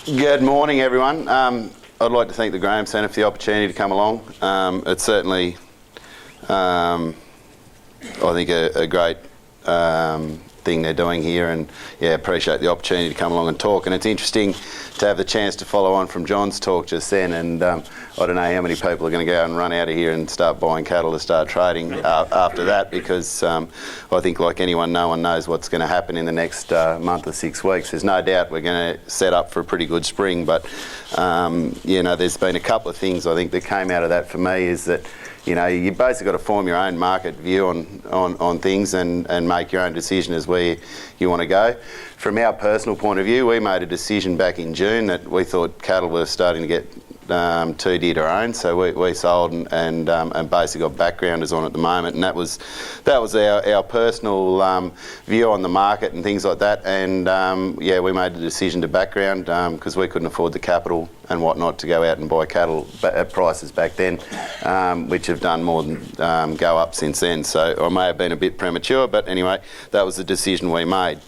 Good morning, everyone. I'd like to thank the Graham Centre for the opportunity to come along. It's certainly, I think, a great thing they're doing here, and appreciate the opportunity to come along and talk. And it's interesting to have the chance to follow on from John's talk just then, and I don't know how many people are going to go and run out of here and start buying cattle to start trading after that, because I think, like anyone, no one knows what's going to happen in the next month or 6 weeks. There's no doubt we're going to set up for a pretty good spring, but there's been a couple of things I think that came out of that for me, is that you basically got to form your own market view on things and make your own decision as where you want to go. From our personal point of view, we made a decision back in June that we thought cattle were starting to get too dear to own, so we sold and basically got backgrounders on at the moment, and that was our personal view on the market and things like that. And we made the decision to background because we couldn't afford the capital and whatnot to go out and buy cattle at prices back then, which have done more than go up since then. So I may have been a bit premature, but anyway, that was the decision we made.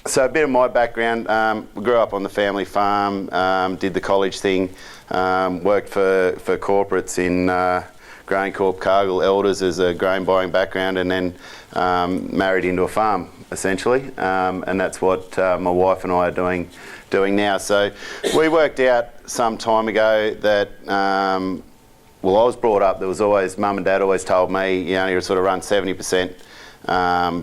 So a bit of my background, grew up on the family farm, did the college thing, worked for corporates in Grain Corp, Cargill, Elders as a grain buying background, and then married into a farm essentially, and that's what my wife and I are doing now. So we worked out some time ago that I was brought up, there was always, mum and dad always told me, you sort of run 70%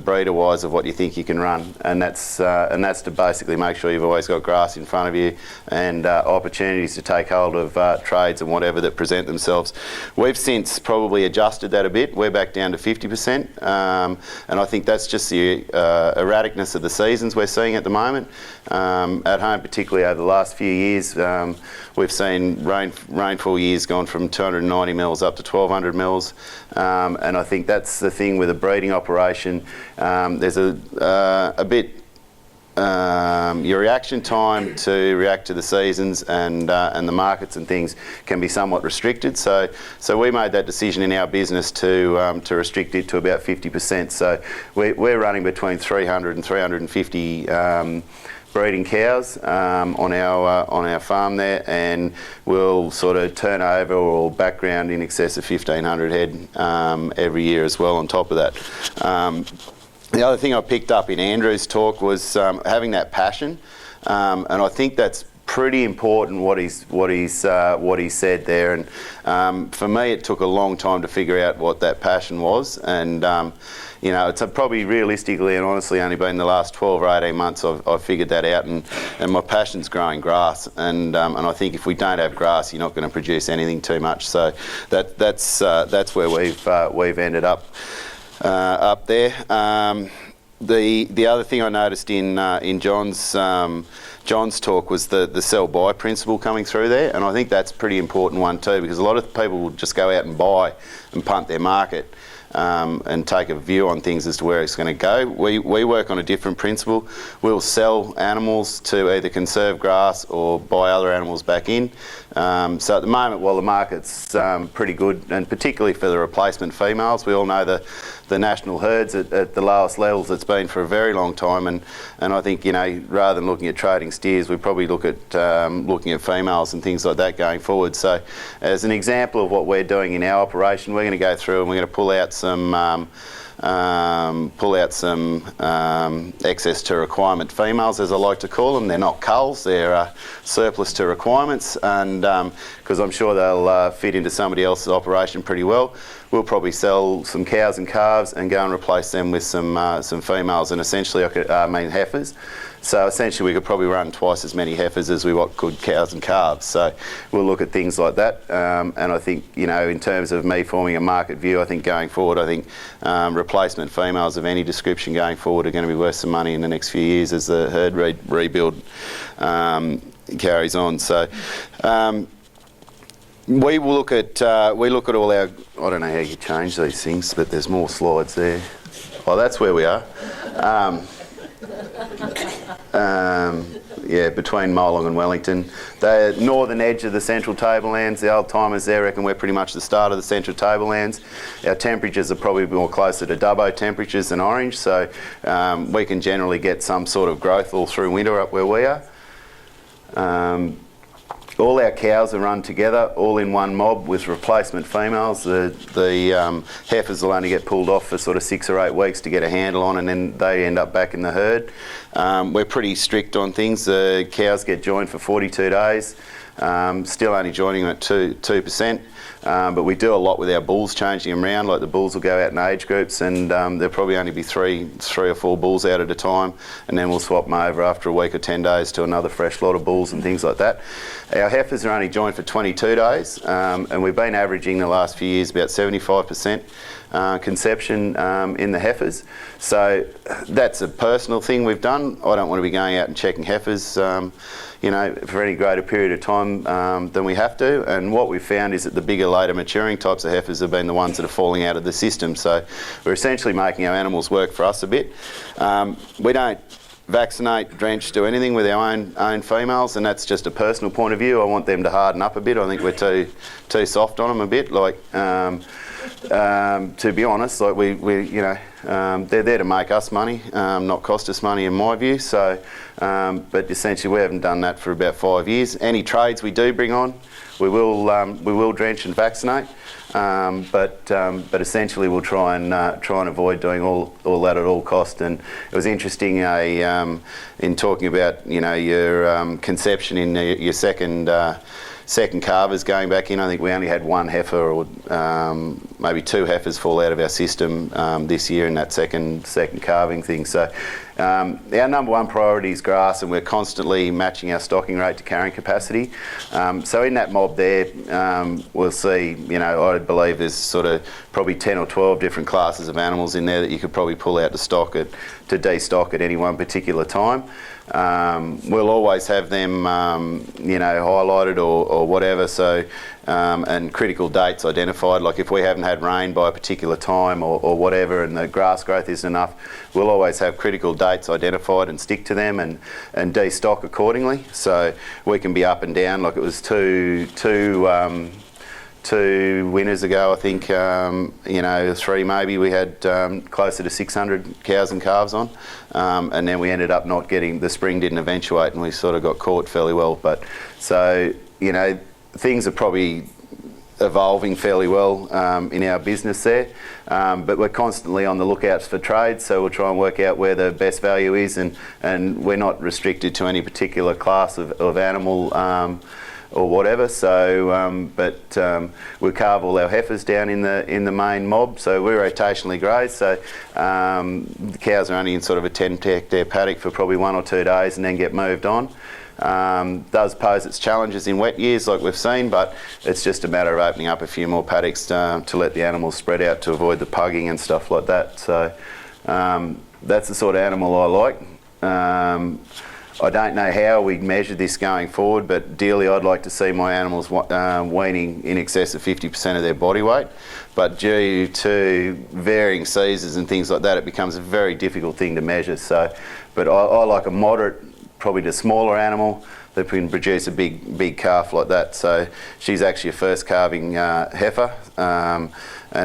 breeder-wise of what you think you can run, and that's to basically make sure you've always got grass in front of you and opportunities to take hold of trades and whatever that present themselves. We've since probably adjusted that a bit. We're back down to 50%, and I think that's just the erraticness of the seasons we're seeing at the moment. At home, particularly over the last few years, we've seen rainfall years gone from 290 mils up to 1200 mils, and I think that's the thing with a breeding operation. There's a bit your reaction time to react to the seasons and the markets and things can be somewhat restricted. So we made that decision in our business to restrict it to about 50%. So we're running between 300 and 350 breeding cows on our farm there, and we'll sort of turn over or background in excess of 1,500 head every year as well on top of that. The other thing I picked up in Andrew's talk was having that passion, and I think that's pretty important what he said there. And for me, it took a long time to figure out what that passion was, and it's probably realistically and honestly only been the last 12 or 18 months I've figured that out, and my passion's growing grass, and I think if we don't have grass, you're not going to produce anything too much. So that's where we've ended up there. The other thing I noticed in John's talk was the sell-buy principle coming through there, and I think that's a pretty important one too, because a lot of people will just go out and buy and punt their market and take a view on things as to where it's going to go. We work on a different principle. We'll sell animals to either conserve grass or buy other animals back in. So at the moment, while the market's pretty good, and particularly for the replacement females, we all know the national herds at the lowest levels it's been for a very long time, and I think rather than looking at trading steers, we probably look at looking at females and things like that going forward. So as an example of what we're doing in our operation, we're going to go through and we're going to pull out some excess to requirement females, as I like to call them. They're not culls, they're surplus to requirements, and because I'm sure they'll fit into somebody else's operation pretty well. We'll probably sell some cows and calves and go and replace them with some females, and essentially heifers. So essentially we could probably run twice as many heifers as we could cows and calves. So we'll look at things like that, and I think in terms of me forming a market view, I think going forward, I think replacement females of any description going forward are going to be worth some money in the next few years as the herd rebuild carries on. So we look at all our, I don't know how you change these things, but there's more slides there. Oh, that's where we are. Between Molong and Wellington. The northern edge of the central tablelands, the old timers there reckon we're pretty much the start of the central tablelands. Our temperatures are probably more closer to Dubbo temperatures than Orange, so we can generally get some sort of growth all through winter up where we are. All our cows are run together, all in one mob with replacement females. The heifers will only get pulled off for sort of 6 or 8 weeks to get a handle on, and then they end up back in the herd. We're pretty strict on things. The cows get joined for 42 days, still only joining them at 2%. But we do a lot with our bulls, changing them around. Like the bulls will go out in age groups, and there'll probably only be three or four bulls out at a time, and then we'll swap them over after a week or 10 days to another fresh lot of bulls and things like that. Our heifers are only joined for 22 days, and we've been averaging the last few years about 75% conception in the heifers. So that's a personal thing we've done. I don't want to be going out and checking heifers for any greater period of time than we have to. And what we've found is that the bigger, later maturing types of heifers have been the ones that are falling out of the system. So we're essentially making our animals work for us a bit. We don't vaccinate, drench, do anything with our own females, and that's just a personal point of view. I want them to harden up a bit. I think we're too soft on them a bit. Like, to be honest, like they're there to make us money, not cost us money in my view. So, but essentially we haven't done that for about 5 years. Any trades we do bring on, we will drench and vaccinate, but essentially we'll try and avoid doing all that at all cost. And it was interesting in talking about your conception in your second calvers going back in. I think we only had one heifer or maybe 2 heifers fall out of our system this year in that second calving thing. So our number one priority is grass, and we're constantly matching our stocking rate to carrying capacity. So in that mob there, we'll see, I believe there's sort of probably 10 or 12 different classes of animals in there that you could probably pull out to destock at any one particular time. We'll always have them, highlighted or whatever. So, and critical dates identified. Like if we haven't had rain by a particular time or whatever, and the grass growth isn't enough, we'll always have critical dates identified and stick to them and destock accordingly. So we can be up and down. Like it was two winters ago, I think, 3 maybe, we had closer to 600 cows and calves on, and then we ended up not getting, the spring didn't eventuate, and we sort of got caught fairly well. But so, things are probably evolving fairly well in our business there, but we're constantly on the lookouts for trades, so we'll try and work out where the best value is, and we're not restricted to any particular class of animal or whatever. So, we carve all our heifers down in the main mob. So we're rotationally grazed. So the cows are only in sort of a 10-hectare paddock for probably 1 or 2 days, and then get moved on. Does pose its challenges in wet years, like we've seen, but it's just a matter of opening up a few more paddocks to let the animals spread out to avoid the pugging and stuff like that. So that's the sort of animal I like. I don't know how we measure this going forward, but ideally I'd like to see my animals weaning in excess of 50% of their body weight. But due to varying seasons and things like that, it becomes a very difficult thing to measure. So, but I like a moderate, probably to smaller animal that can produce a big calf like that. So she's actually a first calving heifer, and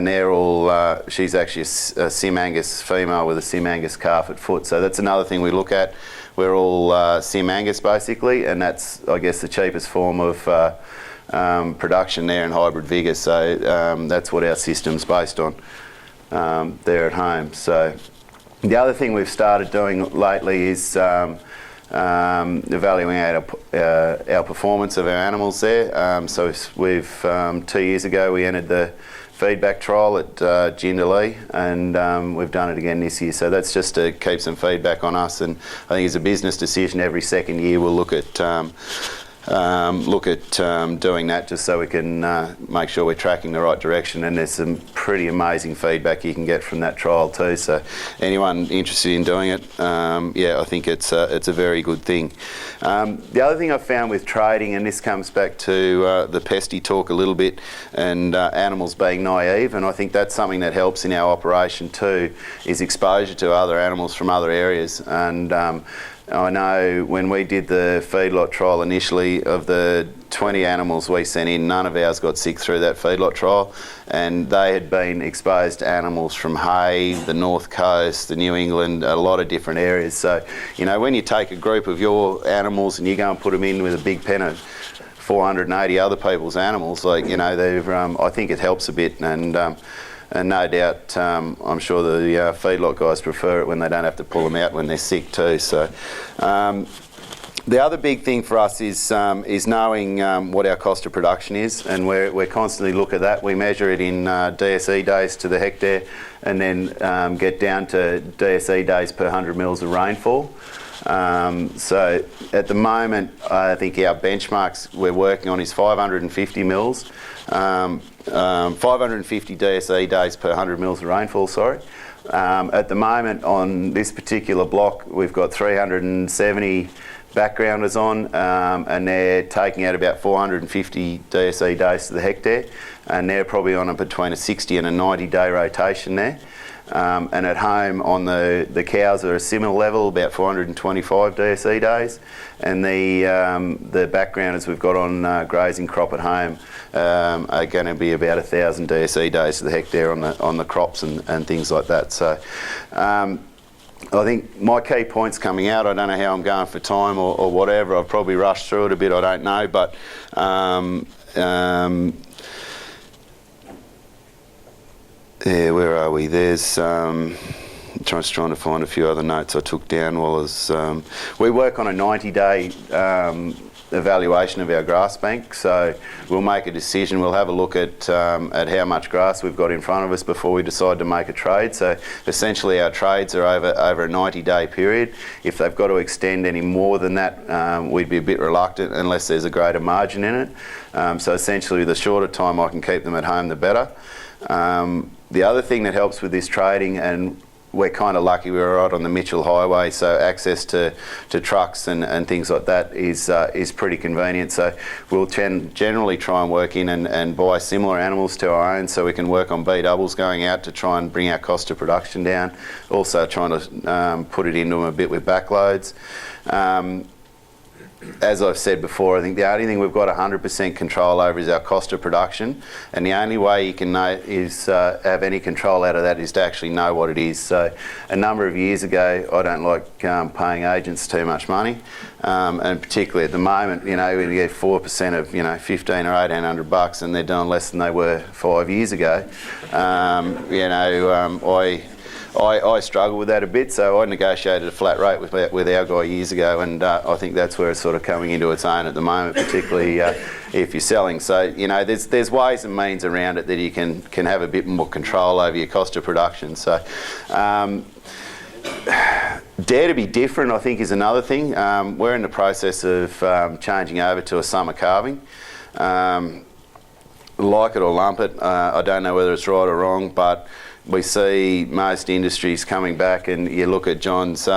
they're all, she's actually a Sim Angus female with a Sim Angus calf at foot. So that's another thing we look at. We're all Sim Angus basically, and that's, I guess, the cheapest form of production there in hybrid vigour. So that's what our system's based on there at home. So the other thing we've started doing lately is evaluating our performance of our animals there. So we've 2 years ago we entered the feedback trial at Jindalee, and we've done it again this year. So that's just to keep some feedback on us, and I think it's a business decision. Every second year we'll look at doing that, just so we can make sure we're tracking the right direction. And there's some pretty amazing feedback you can get from that trial too. So anyone interested in doing it, I think it's a very good thing. The other thing I've found with trading, and this comes back to the pesty talk a little bit, and animals being naive, and I think that's something that helps in our operation too, is exposure to other animals from other areas. And I know when we did the feedlot trial initially, of the 20 animals we sent in, none of ours got sick through that feedlot trial, and they had been exposed to animals from Hay, the North Coast, the New England, a lot of different areas. So, you know, when you take a group of your animals and you go and put them in with a big pen of 480 other people's animals, like, you know, they've, I think it helps a bit, and no doubt, I'm sure the feedlot guys prefer it when they don't have to pull them out when they're sick too. So, the other big thing for us is knowing what our cost of production is, and we're constantly look at that. We measure it in DSE days to the hectare, and then get down to DSE days per 100 mils of rainfall. So at the moment, I think our benchmarks we're working on is 550 mils, 550 DSE days per 100 mils of rainfall, sorry. At the moment on this particular block, we've got 370 backgrounders on, and they're taking out about 450 DSE days to the hectare, and they're probably on between a 60 and a 90 day rotation there. And at home on the cows are a similar level, about 425 DSE days, and the backgrounders we've got on grazing crop at home are going to be about 1,000 DSE days to the hectare on the crops and things like that. So I think my key points coming out, I don't know how I'm going for time or whatever, I've probably rushed through it a bit, I don't know, but yeah, where are we? There's trying to find a few other notes I took down while I was. We work on a 90-day evaluation of our grass bank, so we'll make a decision. We'll have a look at how much grass we've got in front of us before we decide to make a trade. So essentially, our trades are over a 90-day period. If they've got to extend any more than that, we'd be a bit reluctant unless there's a greater margin in it. So essentially, the shorter time I can keep them at home, the better. The other thing that helps with this trading, and we're kind of lucky we're right on the Mitchell Highway, so access to trucks and things like that is pretty convenient. So we'll generally try and work in and buy similar animals to our own, so we can work on B doubles going out to try and bring our cost of production down. Also trying to put it into them a bit with backloads. As I've said before, I think the only thing we've got 100% control over is our cost of production, and the only way you can know is have any control out of that is to actually know what it is. So a number of years ago, I don't like paying agents too much money, and particularly at the moment, you know, when you get 4% of, you know, 15 or 1800 bucks, and they're doing less than they were 5 years ago. You know, I struggle with that a bit, so I negotiated a flat rate with our guy years ago, and I think that's where it's sort of coming into its own at the moment, particularly if you're selling. So, you know, there's ways and means around it that you can have a bit more control over your cost of production. So, dare to be different, I think, is another thing. We're in the process of changing over to a summer calving. Like it or lump it, I don't know whether it's right or wrong, but we see most industries coming back, and you look at John's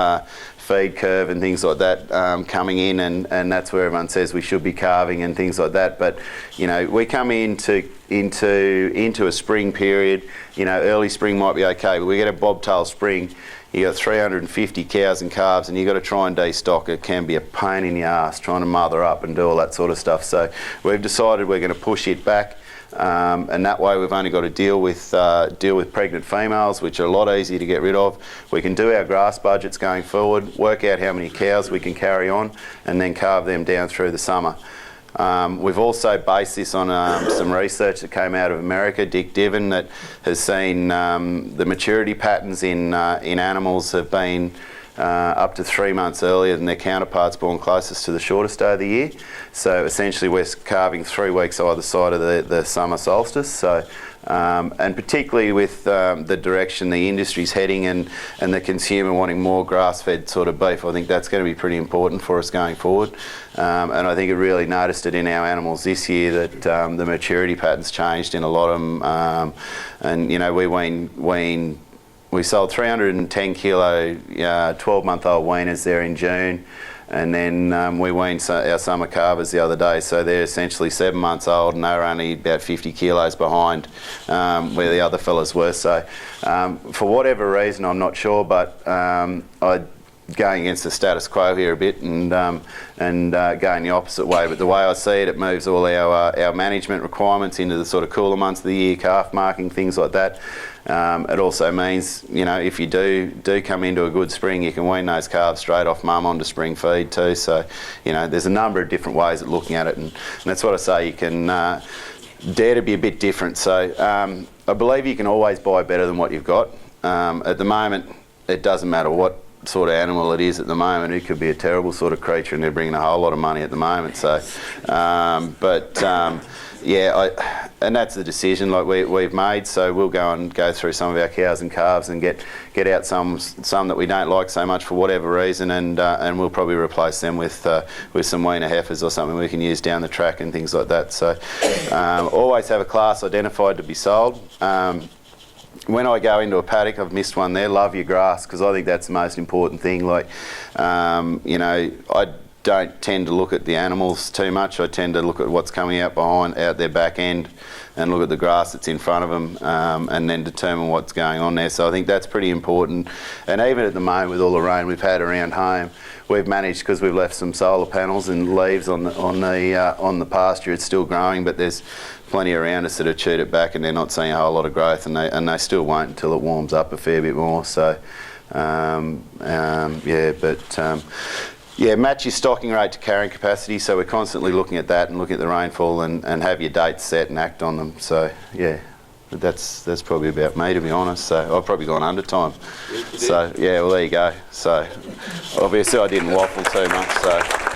feed curve and things like that coming in, and that's where everyone says we should be calving and things like that. But, you know, we come into a spring period, you know, early spring might be okay, but we get a bobtail spring, you got 350 cows and calves, and you got to try and destock. It can be a pain in the arse trying to mother up and do all that sort of stuff. So we've decided we're going to push it back. And that way we've only got to deal with pregnant females, which are a lot easier to get rid of. We can do our grass budgets going forward, work out how many cows we can carry on, and then calve them down through the summer. We've also based this on some research that came out of America, Dick Diven, that has seen the maturity patterns in animals have been up to 3 months earlier than their counterparts born closest to the shortest day of the year. So essentially we're calving 3 weeks either side of the summer solstice. So, and particularly with the direction the industry's heading and the consumer wanting more grass-fed sort of beef, I think that's going to be pretty important for us going forward. And I think I really noticed it in our animals this year that the maturity patterns changed in a lot of them. And, you know, we sold 310 kilo 12-month-old weaners there in June, and then we weaned our summer calvers the other day, so they're essentially 7 months old, and they were only about 50 kilos behind where the other fellas were. So for whatever reason, I'm not sure, but going against the status quo here a bit and going the opposite way. But the way I see it, it moves all our management requirements into the sort of cooler months of the year, calf marking, things like that. It also means, you know, if you do come into a good spring, you can wean those calves straight off mum onto spring feed too. So, you know, there's a number of different ways of looking at it, and that's what I say. You can dare to be a bit different. So I believe you can always buy better than what you've got. At the moment, it doesn't matter what sort of animal it is at the moment. It could be a terrible sort of creature and they're bringing a whole lot of money at the moment. So, yeah, and that's the decision like we've made. So we'll go through some of our cows and calves and get out some that we don't like so much for whatever reason, and we'll probably replace them with some weaner heifers or something we can use down the track and things like that. So always have a class identified to be sold. When I go into a paddock, I've missed one there, love your grass, because I think that's the most important thing. Like, you know, I don't tend to look at the animals too much. I tend to look at what's coming out their back end and look at the grass that's in front of them, and then determine what's going on there. So I think that's pretty important. And even at the moment, with all the rain we've had around home, we've managed, because we've left some solar panels and leaves on the pasture. It's still growing, but there's plenty around us that have chewed it back, and they're not seeing a whole lot of growth, and they still won't until it warms up a fair bit more. So yeah, match your stocking rate to carrying capacity. So we're constantly looking at that and looking at the rainfall and have your dates set and act on them. So yeah, that's probably about me, to be honest. So I've probably gone under time. So yeah, well there you go. So obviously I didn't waffle too much. So.